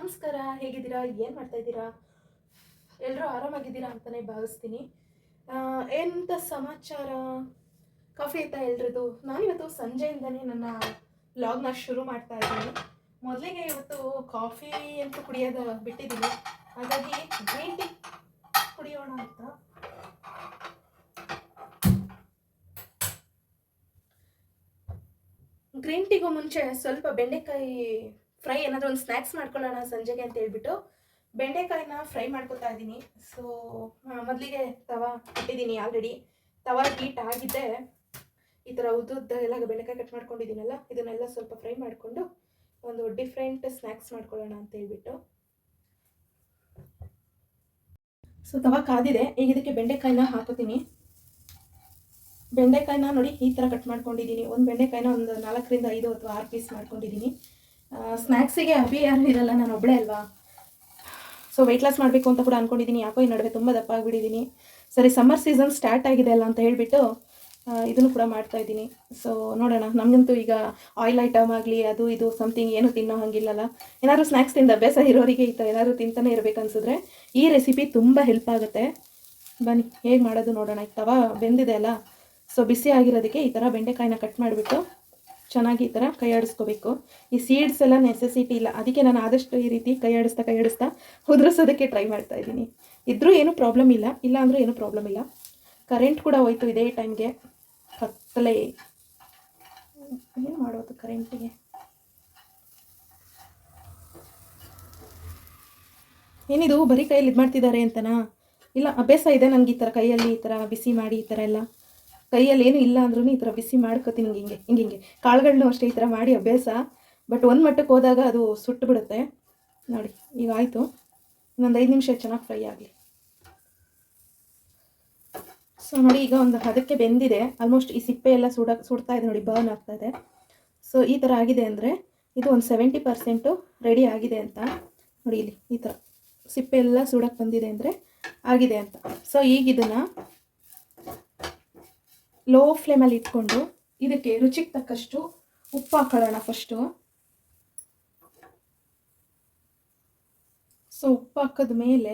ನಮಸ್ಕಾರ, ಹೇಗಿದ್ದೀರಾ? ಏನು ಮಾಡ್ತಾ ಇದ್ದೀರಾ? ಎಲ್ಲರೂ ಆರಾಮಾಗಿದ್ದೀರಾ ಅಂತಲೇ ಭಾವಿಸ್ತೀನಿ. ಎಂಥ ಸಮಾಚಾರ? ಕಾಫಿ ಆಯ್ತಾ ಎಲ್ರದ್ದು? ನಾನಿವತ್ತು ಸಂಜೆಯಿಂದನೇ ನನ್ನ ವ್ಲಾಗ್ನ ಶುರು ಮಾಡ್ತಾ ಇದ್ದೀನಿ. ಮೊದಲಿಗೆ ಇವತ್ತು ಕಾಫಿ ಅಂತೂ ಕುಡಿಯೋದು ಬಿಟ್ಟಿದ್ದೀನಿ. ಹಾಗಾಗಿ ಗ್ರೀನ್ ಟೀ ಕುಡಿಯೋಣ ಅಂತ. ಗ್ರೀನ್ ಟೀಗೂ ಮುಂಚೆ ಸ್ವಲ್ಪ ಬೆಂಡೆಕಾಯಿ ಫ್ರೈ ಏನಾದರೂ ಒಂದು ಸ್ನ್ಯಾಕ್ಸ್ ಮಾಡ್ಕೊಳ್ಳೋಣ ಸಂಜೆಗೆ ಅಂತ ಹೇಳ್ಬಿಟ್ಟು ಬೆಂಡೆಕಾಯಿನ ಫ್ರೈ ಮಾಡ್ಕೊತಾ ಇದ್ದೀನಿ. ಸೊ ಮೊದಲಿಗೆ ತವಾ ಇಟ್ಟಿದ್ದೀನಿ. ಆಲ್ರೆಡಿ ತವಾ ಹೀಟ್ ಆಗಿದ್ದೆ. ಈ ಥರ ಉದ್ದುದ್ದ ಎಲ್ಲ ಬೆಂಡೆಕಾಯಿ ಕಟ್ ಮಾಡ್ಕೊಂಡಿದ್ದೀನಲ್ಲ, ಇದನ್ನೆಲ್ಲ ಸ್ವಲ್ಪ ಫ್ರೈ ಮಾಡಿಕೊಂಡು ಒಂದು ಡಿಫ್ರೆಂಟ್ ಸ್ನ್ಯಾಕ್ಸ್ ಮಾಡ್ಕೊಳ್ಳೋಣ ಅಂತ ಹೇಳ್ಬಿಟ್ಟು. ಸೊ ತವಾ ಕಾದಿದೆ. ಈಗ ಇದಕ್ಕೆ ಬೆಂಡೆಕಾಯಿನ ಹಾಕೋತೀನಿ. ಬೆಂಡೆಕಾಯಿನ ನೋಡಿ ಈ ಥರ ಕಟ್ ಮಾಡ್ಕೊಂಡಿದ್ದೀನಿ. ಒಂದು ಬೆಂಡೆಕಾಯಿನ ಒಂದು 4ರಿಂದ 5 ಅಥವಾ 6 ಪೀಸ್ ಮಾಡ್ಕೊಂಡಿದ್ದೀನಿ. ಸ್ನ್ಯಾಕ್ಸಿಗೆ ಅಭಿ ಯಾರು ಇರಲ್ಲ, ನಾನು ಒಬ್ಬಳೇ ಅಲ್ವಾ. ಸೊ ವೆಯ್ಟ್ ಲಾಸ್ ಮಾಡಬೇಕು ಅಂತ ಕೂಡ ಅಂದ್ಕೊಂಡಿದ್ದೀನಿ. ಯಾಕೋ ಈ ನಡುವೆ ತುಂಬ ದಪ್ಪ ಆಗಿಬಿಟ್ಟಿದ್ದೀನಿ. ಸರಿ, ಸಮ್ಮರ್ ಸೀಸನ್ ಸ್ಟಾರ್ಟ್ ಆಗಿದೆ ಅಲ್ಲ ಅಂತ ಹೇಳಿಬಿಟ್ಟು ಇದನ್ನು ಕೂಡ ಮಾಡ್ತಾಯಿದ್ದೀನಿ. ಸೊ ನೋಡೋಣ. ನಮಗಂತೂ ಈಗ ಆಯಿಲ್ ಐಟಮ್ ಆಗಲಿ ಅದು ಇದು ಸಮಥಿಂಗ್ ಏನು ತಿನ್ನೋ ಹಾಗಿಲ್ಲಲ್ಲ. ಏನಾದರೂ ಸ್ನ್ಯಾಕ್ಸ್ ತಿಂದ ಅಭ್ಯಾಸ ಇರೋರಿಗೆ ಈ ಥರ ಏನಾದರೂ ತಿಂತಾನೆ ಇರಬೇಕು ಅನಿಸಿದ್ರೆ ಈ ರೆಸಿಪಿ ತುಂಬ ಹೆಲ್ಪ್ ಆಗುತ್ತೆ. ಬನ್ನಿ ಹೇಗೆ ಮಾಡೋದು ನೋಡೋಣ. ಈಗ ತವಾ ಬೆಂದಿದೆ ಅಲ್ಲ, ಸೊ ಬಿಸಿ ಆಗಿರೋದಕ್ಕೆ ಈ ಥರ ಬೆಂಡೆಕಾಯಿನ ಕಟ್ ಮಾಡಿಬಿಟ್ಟು ಚೆನ್ನಾಗಿ ಈ ಥರ ಕೈ ಆಡಿಸ್ಕೋಬೇಕು. ಈ ಸೀಡ್ಸ್ ಎಲ್ಲ ನೆಸೆಸಿಟಿ ಇಲ್ಲ, ಅದಕ್ಕೆ ನಾನು ಆದಷ್ಟು ಈ ರೀತಿ ಕೈ ಆಡಿಸ್ತಾ ಉದುರಿಸೋದಕ್ಕೆ ಟ್ರೈ ಮಾಡ್ತಾ ಇದ್ದೀನಿ. ಇದ್ರೂ ಏನೂ ಪ್ರಾಬ್ಲಮ್ ಇಲ್ಲ, ಇಲ್ಲ ಅಂದರೂ ಏನೂ ಪ್ರಾಬ್ಲಮ್ ಇಲ್ಲ. ಕರೆಂಟ್ ಕೂಡ ಹೋಯ್ತು ಇದೇ ಟೈಮ್ಗೆ. ಕತ್ತಲೆ ಏನು ಮಾಡೋದು ಕರೆಂಟಿಗೆ. ಏನಿದು ಬರೀ ಕೈಯಲ್ಲಿ ಇದು ಮಾಡ್ತಿದ್ದಾರೆ ಅಂತನಾ? ಇಲ್ಲ, ಅಭ್ಯಾಸ ಇದೆ ನನಗೆ ಈ ಥರ ಕೈಯಲ್ಲಿ ಈ ಥರ ಬಿಸಿ ಮಾಡಿ ಈ ಥರ ಎಲ್ಲ. ಕೈಯಲ್ಲಿ ಏನು ಇಲ್ಲ ಅಂದ್ರೂ ಈ ಥರ ಬಿಸಿ ಮಾಡ್ಕೋತೀನಿ. ಹಿಂಗೆ ಕಾಳುಗಳನ್ನೂ ಅಷ್ಟೇ ಈ ಥರ ಮಾಡಿ ಅಭ್ಯಾಸ. ಬಟ್ ಒಂದು ಮಟ್ಟಕ್ಕೆ ಹೋದಾಗ ಅದು ಸುಟ್ಟು ಬಿಡುತ್ತೆ. ನೋಡಿ ಈಗ ಆಯಿತು. ಇನ್ನೊಂದು 5 ನಿಮಿಷ ಚೆನ್ನಾಗಿ ಫ್ರೈ ಆಗಲಿ. ಸೊ ನೋಡಿ ಈಗ ಒಂದು ಅದಕ್ಕೆ ಬೆಂದಿದೆ. ಆಲ್ಮೋಸ್ಟ್ ಈ ಸಿಪ್ಪೆ ಎಲ್ಲ ಸುಡ್ತಾ ಇದೆ ನೋಡಿ, ಬರ್ನ್ ಆಗ್ತಾ ಇದೆ. ಸೊ ಈ ಥರ ಆಗಿದೆ ಅಂದರೆ ಇದು ಒಂದು 70% ರೆಡಿ ಆಗಿದೆ ಅಂತ. ನೋಡಿ ಇಲ್ಲಿ ಈ ಥರ ಸಿಪ್ಪೆ ಎಲ್ಲ ಸುಡಕ್ಕೆ ಬಂದಿದೆ ಅಂದರೆ ಆಗಿದೆ ಅಂತ. ಸೊ ಈಗ ಇದನ್ನು ಲೋ ಫ್ಲೇಮಲ್ಲಿ ಇಟ್ಕೊಂಡು ಇದಕ್ಕೆ ರುಚಿಗೆ ತಕ್ಕಷ್ಟು ಉಪ್ಪು ಹಾಕೊಳ್ಳೋಣ ಫಸ್ಟು. ಸೊ ಉಪ್ಪು ಹಾಕಿದ ಮೇಲೆ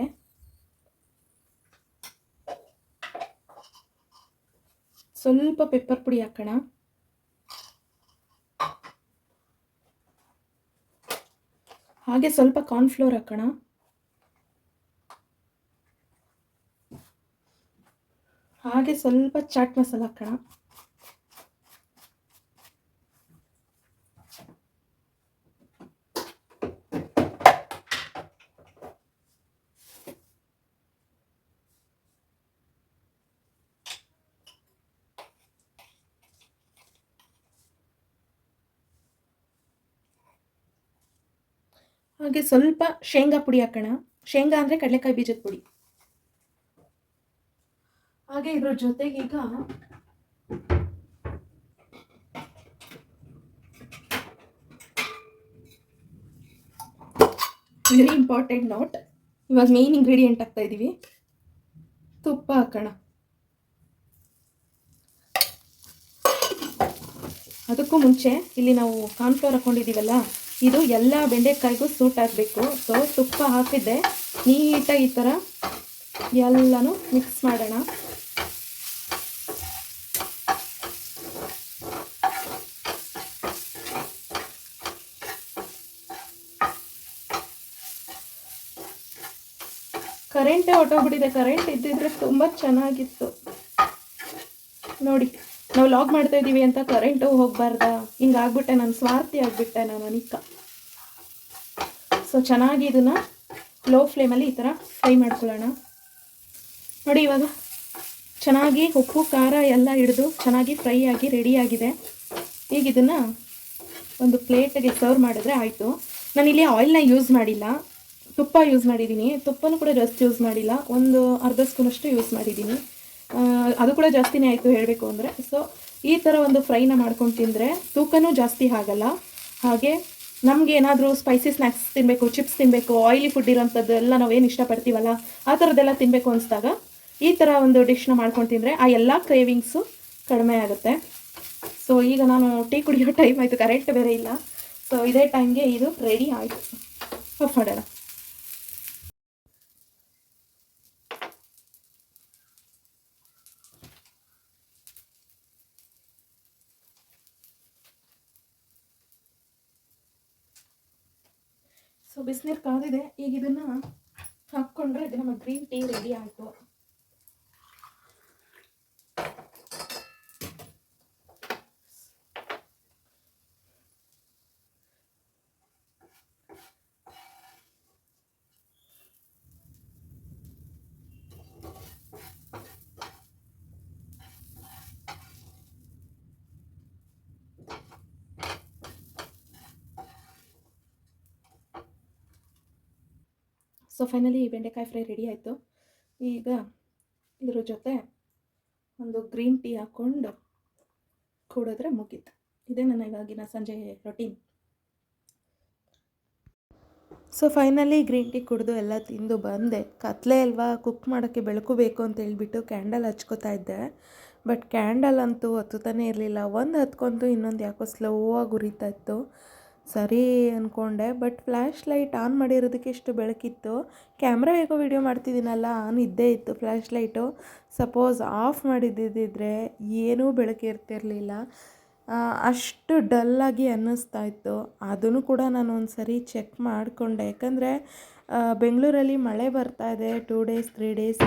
ಸ್ವಲ್ಪ ಪೆಪ್ಪರ್ ಪುಡಿ ಹಾಕೋಣ. ಹಾಗೆ ಸ್ವಲ್ಪ ಕಾರ್ನ್ಫ್ಲೋರ್ ಹಾಕೋಣ. ಹಾಗೆ ಸ್ವಲ್ಪ ಚಾಟ್ ಮಸಾಲ ಹಾಕೋಣ. ಹಾಗೆ ಸ್ವಲ್ಪ ಶೇಂಗಾ ಪುಡಿ ಹಾಕೋಣ. ಶೇಂಗಾ ಅಂದರೆ ಕಡಲೆಕಾಯಿ ಬೀಜದ ಪುಡಿ. ಹಾಗೆ ಇದ್ರ ಜೊತೆಗೆ ಈಗ ವೆರಿ ಇಂಪಾರ್ಟೆಂಟ್ ನೋಟ್, ಇವಾಗ ಮೇನ್ ಇಂಗ್ರೀಡಿಯೆಂಟ್ ಹಾಕ್ತಾ ಇದ್ದೀವಿ, ತುಪ್ಪ ಹಾಕೋಣ. ಅದಕ್ಕೂ ಮುಂಚೆ ಇಲ್ಲಿ ನಾವು ಕಾರ್ನ್ಫ್ಲೋರ್ ಹಾಕ್ಕೊಂಡಿದ್ದೀವಲ್ಲ, ಇದು ಎಲ್ಲ ಬೆಂಡೆಕಾಯಿಗೂ ಸೂಟ್ ಆಗಬೇಕು. ಸೊ ತುಪ್ಪ ಹಾಕಿದ್ದೆ ನೀಟಾಗಿ ಈ ಥರ ಎಲ್ಲನೂ ಮಿಕ್ಸ್ ಮಾಡೋಣ. ಕರೆಂಟೇ ಹೊಟ್ಟೋಗ್ಬಿಟ್ಟಿದೆ. ಕರೆಂಟ್ ಇದ್ದಿದ್ರೆ ತುಂಬ ಚೆನ್ನಾಗಿತ್ತು. ನೋಡಿ ನಾವು ಲಾಗ್ ಮಾಡ್ತಾ ಇದ್ದೀವಿ ಅಂತ ಕರೆಂಟು ಹೋಗಬಾರ್ದಾ? ಹಿಂಗಾಗ್ಬಿಟ್ಟೆ, ನಾನು ಸ್ವಾರ್ಥಿ ಆಗಿಬಿಟ್ಟೆ, ನಾನು ಅನಿಕ. ಸೊ ಚೆನ್ನಾಗಿ ಇದನ್ನು ಲೋ ಫ್ಲೇಮಲ್ಲಿ ಈ ಥರ ಫ್ರೈ ಮಾಡ್ಕೊಳ್ಳೋಣ. ನೋಡಿ ಇವಾಗ ಚೆನ್ನಾಗಿ ಉಪ್ಪು ಖಾರ ಎಲ್ಲ ಹಿಡಿದು ಚೆನ್ನಾಗಿ ಫ್ರೈ ಆಗಿ ರೆಡಿಯಾಗಿದೆ. ಈಗ ಇದನ್ನು ಒಂದು ಪ್ಲೇಟಿಗೆ ಸರ್ವ್ ಮಾಡಿದ್ರೆ ಆಯಿತು. ನಾನಿಲ್ಲಿ ಆಯಿಲ್ನ ಯೂಸ್ ಮಾಡಿಲ್ಲ, ತುಪ್ಪ ಯೂಸ್ ಮಾಡಿದ್ದೀನಿ. ತುಪ್ಪನೂ ಕೂಡ ಜಾಸ್ತಿ ಯೂಸ್ ಮಾಡಿಲ್ಲ, ಒಂದು ಅರ್ಧ ಸ್ಪೂನಷ್ಟು ಯೂಸ್ ಮಾಡಿದ್ದೀನಿ. ಅದು ಕೂಡ ಜಾಸ್ತಿನೇ ಆಯಿತು ಹೇಳಬೇಕು ಅಂದರೆ. ಸೊ ಈ ಥರ ಒಂದು ಫ್ರೈನ ಮಾಡ್ಕೊಂಡು ತಿಂದರೆ ತೂಕನೂ ಜಾಸ್ತಿ ಆಗಲ್ಲ. ಹಾಗೆ ನಮಗೆ ಏನಾದರೂ ಸ್ಪೈಸಿ ಸ್ನ್ಯಾಕ್ಸ್ ತಿನ್ನಬೇಕು, ಚಿಪ್ಸ್ ತಿನ್ನಬೇಕು, ಆಯಿಲಿ ಫುಡ್ ಇರೋಂಥದ್ದು ಎಲ್ಲ ನಾವೇನು ಇಷ್ಟಪಡ್ತೀವಲ್ಲ ಆ ಥರದ್ದೆಲ್ಲ ತಿನ್ನಬೇಕು ಅನಿಸಿದಾಗ ಈ ಥರ ಒಂದು ಡಿಶ್ನ ಮಾಡ್ಕೊಂಡು ತಿಂದರೆ ಆ ಎಲ್ಲ ಕ್ರೇವಿಂಗ್ಸು ಕಡಿಮೆ ಆಗುತ್ತೆ. ಸೊ ಈಗ ನಾನು ಟೀ ಕುಡಿಯೋ ಟೈಮ್ ಆಯಿತು, ಕರೆಂಟ್ ಬೇರೆ ಇಲ್ಲ. ಸೊ ಇದೇ ಟೈಮ್ಗೆ ಇದು ರೆಡಿ ಆಯಿತು. ಆಫ್ ಮಾಡೋಣ. ಸೊ ಬಿಸಿನೀರು ಕಾದಿದೆ. ಈಗ ಇದನ್ನು ಹಾಕ್ಕೊಂಡ್ರೆ ಇದು ನಮ್ಮ ಗ್ರೀನ್ ಟೀ ರೆಡಿ ಆಯಿತು. ಸೊ ಫೈನಲಿ ಬೆಂಡೆಕಾಯಿ ಫ್ರೈ ರೆಡಿ ಆಯಿತು. ಈಗ ಇದ್ರ ಜೊತೆ ಒಂದು ಗ್ರೀನ್ ಟೀ ಹಾಕ್ಕೊಂಡು ಕುಡಿದ್ರೆ ಮುಗೀತು. ಇದೇ ನನ್ನ ಇವಾಗಿನ ಸಂಜೆ routine. So finally green tea ಕುಡಿದು ಎಲ್ಲ ತಿಂದು ಬಂದೆ. ಕತ್ಲೆ ಅಲ್ವಾ, ಕುಕ್ ಮಾಡೋಕ್ಕೆ ಬೆಳಕು ಬೇಕು ಅಂತ ಹೇಳ್ಬಿಟ್ಟು ಕ್ಯಾಂಡಲ್ ಹಚ್ಕೋತಾ ಇದ್ದೆ. ಬಟ್ ಕ್ಯಾಂಡಲ್ ಅಂತೂ ಹತ್ತುತ್ತಾನೆ ಇರಲಿಲ್ಲ. ಒಂದು ಹತ್ಕೊಂತು ಇನ್ನೊಂದು ಯಾಕೋ ಸ್ಲೋವಾಗಿ ಉರಿತಾ ಇತ್ತು. ಸರಿ ಅಂದ್ಕೊಂಡೆ, ಬಟ್ ಫ್ಲ್ಯಾಶ್ ಲೈಟ್ ಆನ್ ಮಾಡಿರೋದಕ್ಕೆ ಎಷ್ಟು ಬೆಳಕಿತ್ತು. ಕ್ಯಾಮ್ರಾ ಹೇಗೋ ವಿಡಿಯೋ ಮಾಡ್ತಿದ್ದೀನಲ್ಲ, ಆನ್ ಇದ್ದೇ ಇತ್ತು ಫ್ಲ್ಯಾಶ್ ಲೈಟು. ಸಪೋಸ್ ಆಫ್ ಮಾಡಿದ್ದಿದ್ರೆ ಏನೂ ಬೆಳಕಿರ್ತಿರಲಿಲ್ಲ. ಅಷ್ಟು ಡಲ್ಲಾಗಿ ಅನ್ನಿಸ್ತಾ ಇತ್ತು. ಅದನ್ನು ಕೂಡ ನಾನು ಒಂದು ಸರಿ ಚೆಕ್ ಮಾಡಿಕೊಂಡೆ. ಯಾಕಂದರೆ ಬೆಂಗಳೂರಲ್ಲಿ ಮಳೆ ಬರ್ತಾಯಿದೆ 2 days 3 days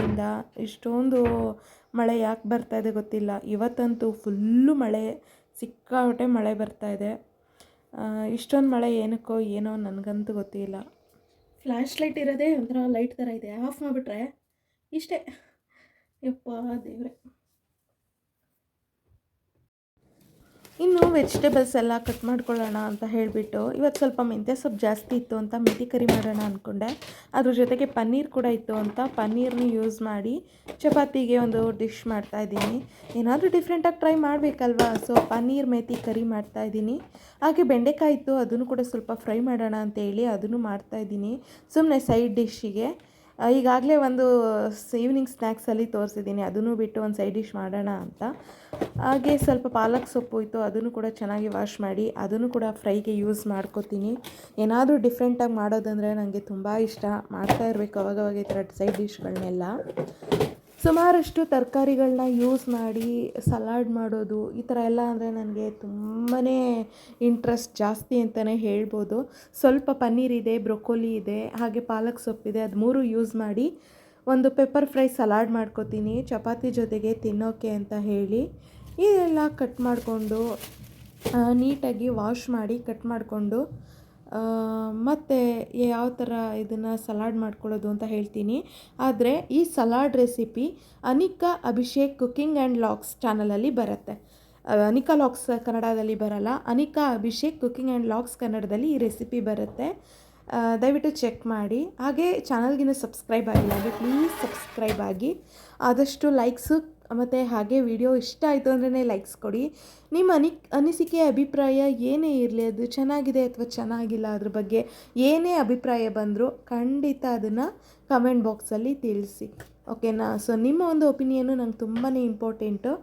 ಇಷ್ಟೊಂದು ಮಳೆ ಯಾಕೆ ಬರ್ತಾಯಿದೆ ಗೊತ್ತಿಲ್ಲ. ಇವತ್ತಂತೂ ಫುಲ್ಲು ಮಳೆ, ಸಿಕ್ಕಾಪಟ್ಟೆ ಮಳೆ ಬರ್ತಾಯಿದೆ. ಇಷ್ಟೊಂದು ಮಳೆ ಏನಕ್ಕೋ ಏನೋ ನನಗಂತೂ ಗೊತ್ತಿಲ್ಲ. ಫ್ಲ್ಯಾಶ್ ಲೈಟ್ ಇರೋದೇ ಒಂಥರ ಲೈಟ್ ಥರ ಇದೆ. ಆಫ್ ಮಾಡಿಬಿಟ್ರೆ ಇಷ್ಟೇ. ಯಪ್ಪ ದೇವ್ರೆ. ಇನ್ನು ವೆಜಿಟೇಬಲ್ಸ್ ಎಲ್ಲ ಕಟ್ ಮಾಡ್ಕೊಳ್ಳೋಣ ಅಂತ ಹೇಳಿಬಿಟ್ಟು ಇವತ್ತು ಸ್ವಲ್ಪ ಮೆಂತ್ಯ ಸೊಪ್ಪು ಜಾಸ್ತಿ ಇತ್ತು ಅಂತ ಮೆಂತಿ ಕರಿ ಮಾಡೋಣ ಅಂದ್ಕೊಂಡೆ. ಅದ್ರ ಜೊತೆಗೆ ಪನ್ನೀರ್ ಕೂಡ ಇತ್ತು ಅಂತ ಪನ್ನೀರ್ನ ಯೂಸ್ ಮಾಡಿ ಚಪಾತಿಗೆ ಒಂದು ಡಿಶ್ ಮಾಡ್ತಾಯಿದ್ದೀನಿ. ಏನಾದರೂ ಡಿಫ್ರೆಂಟಾಗಿ ಟ್ರೈ ಮಾಡಬೇಕಲ್ವಾ, ಸೊ ಪನ್ನೀರ್ ಮೆಂತಿ ಕರಿ ಮಾಡ್ತಾಯಿದ್ದೀನಿ. ಹಾಗೆ ಬೆಂಡೆಕಾಯಿ ಇತ್ತು, ಅದನ್ನು ಕೂಡ ಸ್ವಲ್ಪ ಫ್ರೈ ಮಾಡೋಣ ಅಂತೇಳಿ ಅದನ್ನು ಮಾಡ್ತಾಯಿದ್ದೀನಿ ಸುಮ್ಮನೆ ಸೈಡ್ ಡಿಶ್ಶಿಗೆ. ಈಗಾಗಲೇ ಒಂದು ಈವ್ನಿಂಗ್ ಸ್ನ್ಯಾಕ್ಸಲ್ಲಿ ತೋರಿಸಿದ್ದೀನಿ, ಅದನ್ನು ಬಿಟ್ಟು ಒಂದು ಸೈಡ್ ಡಿಶ್ ಮಾಡೋಣ ಅಂತ. ಹಾಗೆ ಸ್ವಲ್ಪ ಪಾಲಕ್ ಸೊಪ್ಪು ಇತ್ತು, ಅದನ್ನು ಕೂಡ ಚೆನ್ನಾಗಿ ವಾಶ್ ಮಾಡಿ ಅದನ್ನು ಕೂಡ ಫ್ರೈಗೆ ಯೂಸ್ ಮಾಡ್ಕೋತೀನಿ. ಏನಾದರೂ ಡಿಫ್ರೆಂಟಾಗಿ ಮಾಡೋದಂದರೆ ನನಗೆ ತುಂಬ ಇಷ್ಟ. ಮಾಡ್ತಾ ಇರಬೇಕು ಅವಾಗವಾಗ ಈ ಥರ ಸೈಡ್ ಡಿಶ್ಗಳನ್ನೆಲ್ಲ. ಸುಮಾರಷ್ಟು ತರಕಾರಿಗಳನ್ನ ಯೂಸ್ ಮಾಡಿ ಸಲಾಡ್ ಮಾಡೋದು ಈ ಥರ ಎಲ್ಲ ಅಂದರೆ ನನಗೆ ತುಂಬಾ ಇಂಟ್ರೆಸ್ಟ್ ಜಾಸ್ತಿ ಅಂತಲೇ ಹೇಳ್ಬೋದು. ಸ್ವಲ್ಪ ಪನ್ನೀರ್ ಇದೆ, ಬ್ರೊಕೋಲಿ ಇದೆ, ಹಾಗೆ ಪಾಲಕ್ ಸೊಪ್ಪಿದೆ, ಅದು 3 ಯೂಸ್ ಮಾಡಿ ಒಂದು ಪೆಪ್ಪರ್ ಫ್ರೈ ಸಲಾಡ್ ಮಾಡ್ಕೋತೀನಿ ಚಪಾತಿ ಜೊತೆಗೆ ತಿನ್ನೋಕ್ಕೆ ಅಂತ ಹೇಳಿ. ಇದೆಲ್ಲ ಕಟ್ ಮಾಡಿಕೊಂಡು ನೀಟಾಗಿ ವಾಶ್ ಮಾಡಿ ಕಟ್ ಮಾಡಿಕೊಂಡು ಮತ್ತು ಯಾವ ಥರ ಇದನ್ನು ಸಲಾಡ್ ಮಾಡ್ಕೊಳ್ಳೋದು ಅಂತ ಹೇಳ್ತೀನಿ. ಆದರೆ ಈ salad recipe Anika Abhishek cooking and logs ಚಾನಲಲ್ಲಿ ಬರುತ್ತೆ. ಅನಿಕಾ ಲಾಗ್ಸ್ ಕನ್ನಡದಲ್ಲಿ ಬರಲ್ಲ, Anika Abhishek cooking and logs ಕನ್ನಡದಲ್ಲಿ ಈ ರೆಸಿಪಿ ಬರುತ್ತೆ. ದಯವಿಟ್ಟು ಚೆಕ್ ಮಾಡಿ. ಹಾಗೆ ಚಾನಲ್ಗಿನ್ನೂ ಸಬ್ಸ್ಕ್ರೈಬ್ ಆಗಿಲ್ಲ ಅಂದರೆ ಪ್ಲೀಸ್ ಸಬ್ಸ್ಕ್ರೈಬ್ ಆಗಿ. ಆದಷ್ಟು ಲೈಕ್ಸು ಮತ್ತು ಹಾಗೆ ವಿಡಿಯೋ ಇಷ್ಟ ಆಯಿತು ಅಂದ್ರೇ ಲೈಕ್ಸ್ ಕೊಡಿ. ನಿಮ್ಮ ಅನಿಸಿಕೆ ಅಭಿಪ್ರಾಯ ಏನೇ ಇರಲಿ, ಅದು ಚೆನ್ನಾಗಿದೆ ಅಥವಾ ಚೆನ್ನಾಗಿಲ್ಲ, ಅದ್ರ ಬಗ್ಗೆ ಏನೇ ಅಭಿಪ್ರಾಯ ಬಂದರೂ ಖಂಡಿತ ಅದನ್ನು ಕಮೆಂಟ್ ಬಾಕ್ಸಲ್ಲಿ ತಿಳಿಸಿ, ಓಕೆನಾ. ಸೊ ನಿಮ್ಮ ಒಂದು ಒಪಿನಿಯನ್ನು ನಂಗೆ ತುಂಬಾ ಇಂಪಾರ್ಟೆಂಟು.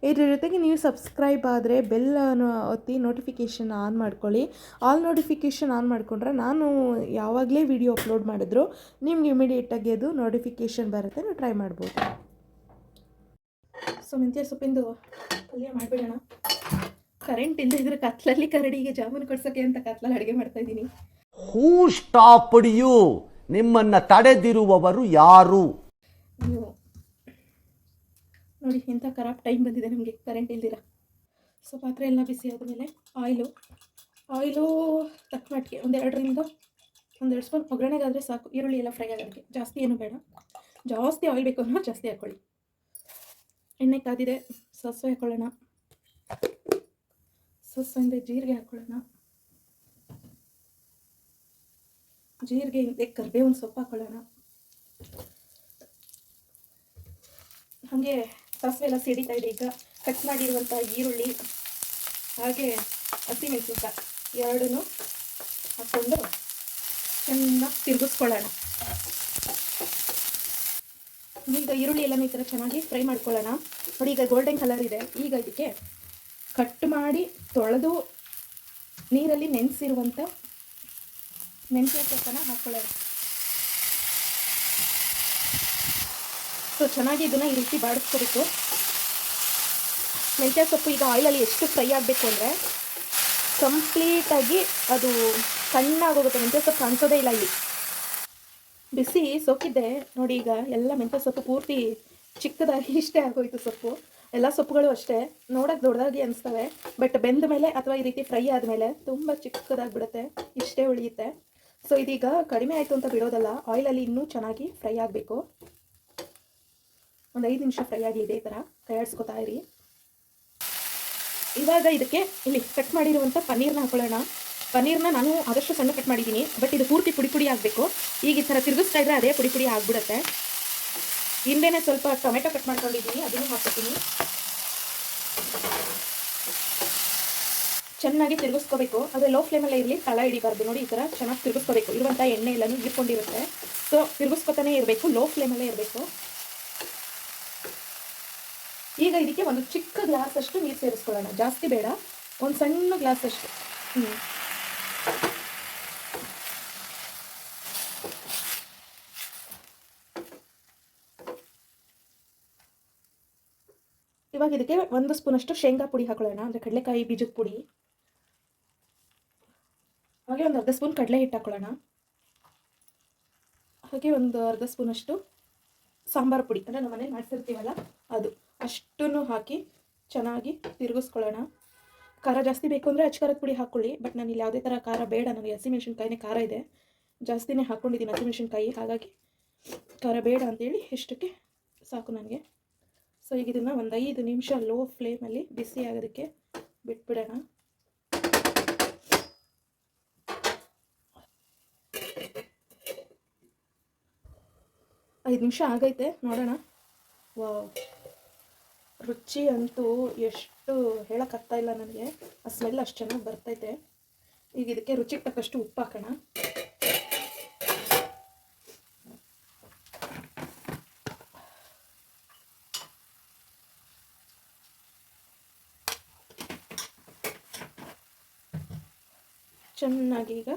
ಇದ್ರ ಜೊತೆಗೆ ನೀವು ಸಬ್ಸ್ಕ್ರೈಬ್ ಆದರೆ ಬೆಲ್ ಒತ್ತಿ ನೋಟಿಫಿಕೇಷನ್ ಆನ್ ಮಾಡ್ಕೊಳ್ಳಿ. ಆಲ್ ನೋಟಿಫಿಕೇಷನ್ ಆನ್ ಮಾಡಿಕೊಂಡ್ರೆ ನಾನು ಯಾವಾಗಲೇ ವಿಡಿಯೋ ಅಪ್ಲೋಡ್ ಮಾಡಿದ್ರು ನಿಮ್ಗೆ ಇಮಿಡಿಯೇಟಾಗಿ ಅದು ನೋಟಿಫಿಕೇಷನ್ ಬರುತ್ತೆ, ನೀವು ಟ್ರೈ ಮಾಡ್ಬೋದು. ಸೊ ಮೆಂತ್ಯ ಸೊಪ್ಪಿಂದು ಪಲ್ಯ ಮಾಡಿಬಿಡೋಣ. ಕರೆಂಟ್ ಇಲ್ಲದೆ ಇದ್ರೆ ಕತ್ಲಲ್ಲಿ ಕರಡಿಗೆ ಜಾಮೂನು ಕೊಡ್ಸೋಕ್ಕೆ ಅಂತ ಕತ್ಲಲ್ಲಿ ಅಡುಗೆ ಮಾಡ್ತಾಯಿದ್ದೀನಿ. ಹೂ ಸ್ಟಾಪ್ಡ್ ಯು? ನಿಮ್ಮನ್ನು ತಡೆದಿರುವವರು ಯಾರು? ನೀವು ನೋಡಿ ಎಂಥ ಖರಾಬ್ ಟೈಮ್ ಬಂದಿದೆ ನಮಗೆ ಕರೆಂಟ್ ಇಲ್ದಿರ. ಸೊ ಪಾತ್ರೆ ಎಲ್ಲ ಬಿಸಿ ಆದಮೇಲೆ ಆಯಿಲು ತಕ್ಕ ಮಟ್ಟಿಗೆ 1-2 ಸ್ಪೂನ್ ಒಗ್ಗರಣೆಗಾದರೆ ಸಾಕು. ಈರುಳ್ಳಿ ಎಲ್ಲ ಫ್ರೈ ಆಗೋದಕ್ಕೆ ಜಾಸ್ತಿ ಏನು ಬೇಡ. ಜಾಸ್ತಿ ಆಯಿಲ್ ಬೇಕು ಅನ್ನೋ ಜಾಸ್ತಿ ಹಾಕ್ಕೊಳ್ಳಿ. ಎಣ್ಣೆ ಕಾದಿದೆ, ಸಾಸಿವೆ ಹಾಕ್ಕೊಳ್ಳೋಣ. ಸಾಸಿವೆಯಿಂದ ಜೀರಿಗೆ ಹಾಕ್ಕೊಳ್ಳೋಣ. ಜೀರಿಗೆ ಹಿಂದೆ ಕರಿಬೇವಿನ ಸೊಪ್ಪು ಹಾಕ್ಕೊಳ್ಳೋಣ. ಹಾಗೆ ಸಾಸಿವೆ ಎಲ್ಲ ಸಿಡಿತಾ ಇದೆ. ಈಗ ಕಟ್ ಮಾಡಿರುವಂಥ ಈರುಳ್ಳಿ ಹಾಗೆ ಹಸಿಮೆಣಸಿನಕಾಯಿ ಎರಡನ್ನೂ ಹಾಕ್ಕೊಂಡು ಚೆನ್ನಾಗಿ ತಿರುಗಿಸ್ಕೊಳ್ಳೋಣ. ಈಗ ಈರುಳ್ಳಿ ಎಲ್ಲನೂ ಈ ಥರ ಚೆನ್ನಾಗಿ ಫ್ರೈ ಮಾಡ್ಕೊಳ್ಳೋಣ. ನೋಡಿ ಈಗ ಗೋಲ್ಡನ್ ಕಲರ್ ಇದೆ. ಈಗ ಇದಕ್ಕೆ ಕಟ್ ಮಾಡಿ ತೊಳೆದು ನೀರಲ್ಲಿ ನೆನೆಸಿರುವಂಥ ಮೆಂತ್ಯ ಸೊಪ್ಪನ್ನು ಹಾಕ್ಕೊಳ್ಳೋಣ. ಸೊ ಚೆನ್ನಾಗಿ ಇದನ್ನು ಈ ರೀತಿ ಬಾಡಿಸ್ಕೋಬೇಕು. ಮೆಂತ್ಯ ಸೊಪ್ಪು ಈಗ ಆಯಿಲಲ್ಲಿ ಎಷ್ಟು ಫ್ರೈ ಆಗಬೇಕು ಅಂದರೆ ಕಂಪ್ಲೀಟಾಗಿ ಅದು ಸಣ್ಣಾಗೋಗುತ್ತೆ. ಮೆಂತ್ಯ ಸೊಪ್ಪು ಕಾಣಿಸೋದೇ ಇಲ್ಲ ಇಲ್ಲಿ. ಬಿಸಿ ಸೊಕ್ಕಿದ್ದೆ ನೋಡಿ. ಈಗ ಎಲ್ಲ ಮೆಂತ್ಯ ಸೊಪ್ಪು ಪೂರ್ತಿ ಚಿಕ್ಕದಾಗಿ ಇಷ್ಟೇ ಆಗೋಯ್ತು. ಸೊಪ್ಪು ಎಲ್ಲ ಸೊಪ್ಪುಗಳು ಅಷ್ಟೇ ನೋಡೋಕೆ ದೊಡ್ಡದಾಗಿ ಅನಿಸ್ತವೆ, ಬಟ್ ಬೆಂದ ಮೇಲೆ ಅಥವಾ ಈ ರೀತಿ ಫ್ರೈ ಆದಮೇಲೆ ತುಂಬ ಚಿಕ್ಕದಾಗಿಬಿಡುತ್ತೆ, ಇಷ್ಟೇ ಉಳಿಯುತ್ತೆ. ಸೊ ಇದೀಗ ಕಡಿಮೆ ಆಯಿತು ಅಂತ ಬಿಡೋದಲ್ಲ, ಆಯಿಲಲ್ಲಿ ಇನ್ನೂ ಚೆನ್ನಾಗಿ ಫ್ರೈ ಆಗಬೇಕು. ಒಂದು 5 ನಿಮಿಷ ಫ್ರೈ ಆಗಲಿ. ಇದೇ ಥರ ಕೈ ಆಡಿಸ್ಕೊತಾ ಇರಿ. ಇವಾಗ ಇದಕ್ಕೆ ಇಲ್ಲಿ ಕಟ್ ಮಾಡಿರುವಂಥ ಪನ್ನೀರ್ನ ಹಾಕೊಳ್ಳೋಣ. ಪನ್ನೀರ್ನ ನಾನು ಆದಷ್ಟು ಸಣ್ಣ ಕಟ್ ಮಾಡಿದ್ದೀನಿ, ಬಟ್ ಇದು ಪೂರ್ತಿ ಪುಡಿ ಪುಡಿ ಆಗಬೇಕು. ಈಗ ಈ ಥರ ತಿರುಗಿಸ್ತಾ ಇದ್ರೆ ಅದೇ ಪುಡಿ ಪುಡಿ ಆಗಿಬಿಡುತ್ತೆ. ಹಿಂದೆನೇ ಸ್ವಲ್ಪ ಟೊಮೆಟೊ ಕಟ್ ಮಾಡ್ಕೊಂಡಿದ್ದೀನಿ, ಅದನ್ನು ಹಾಕ್ತೀನಿ. ಚೆನ್ನಾಗಿ ತಿರುಗಿಸ್ಕೋಬೇಕು. ಆದರೆ ಲೋ ಫ್ಲೇಮಲ್ಲೇ ಇರಲಿ, ತಳ ಹಿಡಿಬಾರ್ದು. ನೋಡಿ ಈ ಥರ ಚೆನ್ನಾಗಿ ತಿರುಗಿಸ್ಕೋಬೇಕು. ಇರುವಂಥ ಎಣ್ಣೆ ಎಲ್ಲನೂ ಹೀರ್ಕೊಂಡಿರುತ್ತೆ. ಸೊ ತಿರುಗಿಸ್ಕೊತಾನೆ ಇರಬೇಕು, ಲೋ ಫ್ಲೇಮಲ್ಲೇ ಇರಬೇಕು. ಈಗ ಇದಕ್ಕೆ ಒಂದು ಚಿಕ್ಕ ಗ್ಲಾಸ್ ಅಷ್ಟು ನೀರು ಸೇರಿಸ್ಕೊಳ್ಳೋಣ. ಜಾಸ್ತಿ ಬೇಡ, ಒಂದು ಸಣ್ಣ ಗ್ಲಾಸ್ ಅಷ್ಟು. ಇವಾಗ ಇದಕ್ಕೆ 1 ಸ್ಪೂನಷ್ಟು ಶೇಂಗಾ ಪುಡಿ ಹಾಕೊಳ್ಳೋಣ, ಅಂದರೆ ಕಡಲೆಕಾಯಿ ಬೀಜದ ಪುಡಿ. ಹಾಗೆ ಒಂದು ಅರ್ಧ ಸ್ಪೂನ್ ಕಡಲೆ ಹಿಟ್ಟು ಹಾಕೊಳ್ಳೋಣ. ಹಾಗೆ ಒಂದು ಅರ್ಧ ಸ್ಪೂನಷ್ಟು ಸಾಂಬಾರು ಪುಡಿ, ಅಂದರೆ ನಮ್ಮ ಮನೇಲಿ ಮಾಡಿಸಿರ್ತೀವಲ್ಲ ಅದು, ಅಷ್ಟನ್ನು ಹಾಕಿ ಚೆನ್ನಾಗಿ ತಿರುಗಿಸ್ಕೊಳ್ಳೋಣ. ಖಾರ ಜಾಸ್ತಿ ಬೇಕು ಅಂದರೆ ಅಚ್ಚಕಾರದ ಪುಡಿ ಹಾಕ್ಕೊಳ್ಳಿ, ಬಟ್ ನಾನು ಇಲ್ಲಿ ಯಾವುದೇ ಥರ ಖಾರ ಬೇಡ, ನನಗೆ ಹಸಿಮೆಣ್ಸಿನ್ಕಾಯಿನೇ ಖಾರ ಇದೆ, ಜಾಸ್ತಿನೇ ಹಾಕ್ಕೊಂಡಿದ್ದೀನಿ ಹಸಿಮೆಣ್ಸಿನ್ಕಾಯಿ, ಹಾಗಾಗಿ ಖಾರ ಬೇಡ ಅಂತೇಳಿ ಇಷ್ಟಕ್ಕೆ ಸಾಕು ನನಗೆ. ಸೊ ಈಗ ಇದನ್ನು ಒಂದು 5 ನಿಮಿಷ ಲೋ ಫ್ಲೇಮಲ್ಲಿ ಬಿಸಿ ಆಗೋದಕ್ಕೆ ಬಿಟ್ಬಿಡೋಣ. ಐದು ನಿಮಿಷ ಆಗೈತೆ, ನೋಡೋಣ. ವಾವ್, ರುಚಿ ಅಂತೂ ಎಷ್ಟು ಹೇಳೋಕ್ಕಾಗ್ತಾ ಇಲ್ಲ ನನಗೆ, ಆ ಸ್ಮೆಲ್ ಅಷ್ಟು ಚೆನ್ನಾಗಿ ಬರ್ತೈತೆ. ಈಗ ಇದಕ್ಕೆ ರುಚಿಗೆ ತಕ್ಕಷ್ಟು ಉಪ್ಪು ಹಾಕೋಣ. ಚೆನ್ನಾಗಿ ಈಗ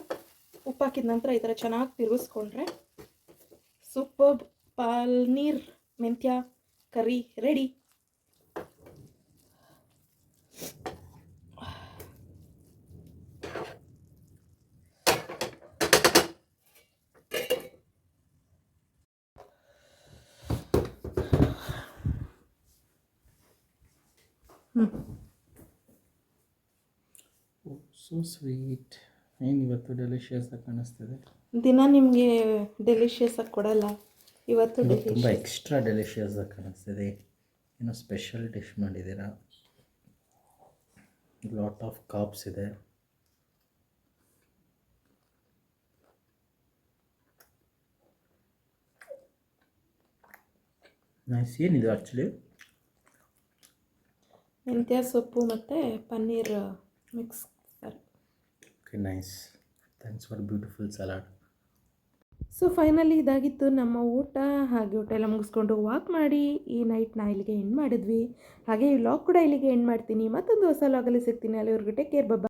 ಉಪ್ಪು ಹಾಕಿದ ನಂತರ ಈ ಥರ ಚೆನ್ನಾಗಿ ತಿರುಗಿಸ್ಕೊಂಡ್ರೆ ಸೂಪರ್ಬ್ ಪನ್ನೀರ್ ಮೆಂತ್ಯ ಕರಿ ರೆಡಿ. So sweet. ಏನು ಇವತ್ತು ಡೆಲಿಷಿಯಸ್ ಆಗಿ ಕಾಣಿಸ್ತಿದೆ. ದಿನ ನಿಮಗೆ ಡೆಲಿಷಿಯಸ್ ಆಗಿ ಕೊಡಲ್ಲ, ಇವತ್ತು ತುಂಬ ಎಕ್ಸ್ಟ್ರಾ ಡೆಲಿಷಿಯಸ್ ಆಗಿ ಕಾಣಿಸ್ತಿದೆ. ಏನೋ ಸ್ಪೆಷಲ್ ಡಿಶ್ ಮಾಡಿದ್ದೀರಾ. ಲಾಟ್ ಆಫ್ ಕಾಪ್ಸ್ ಇದೆ. ನೈಸ್. ಏನಿದೆ ಆ್ಯಕ್ಚುಲಿ? ಮೆಂತ್ಯ ಸೊಪ್ಪು ಮತ್ತು paneer mix. Okay, nice. Thanks for beautiful salad. So finally ಇದಾಗಿತ್ತು ನಮ್ಮ ಊಟ. ಹಾಗೆ ಊಟ ಎಲ್ಲ ಮುಗಿಸ್ಕೊಂಡು ವಾಕ್ ಮಾಡಿ ಈ ನೈಟ್ನ ಇಲ್ಲಿಗೆ ಎಂಡ್ ಮಾಡಿದ್ವಿ. ಹಾಗೆ ಈ ವ್ಲಾಗ್ ಕೂಡ ಇಲ್ಲಿಗೆ ಎಂಡ್ ಮಾಡ್ತೀನಿ. ಮತ್ತೊಂದು ಹೊಸ ವ್ಲಾಗಲ್ಲಿ ಸಿಗ್ತೀನಿ. ಅಲ್ಲಿವರೆಗೂ ಟೇಕ್ ಕೇರ್, ಬಾಯ್.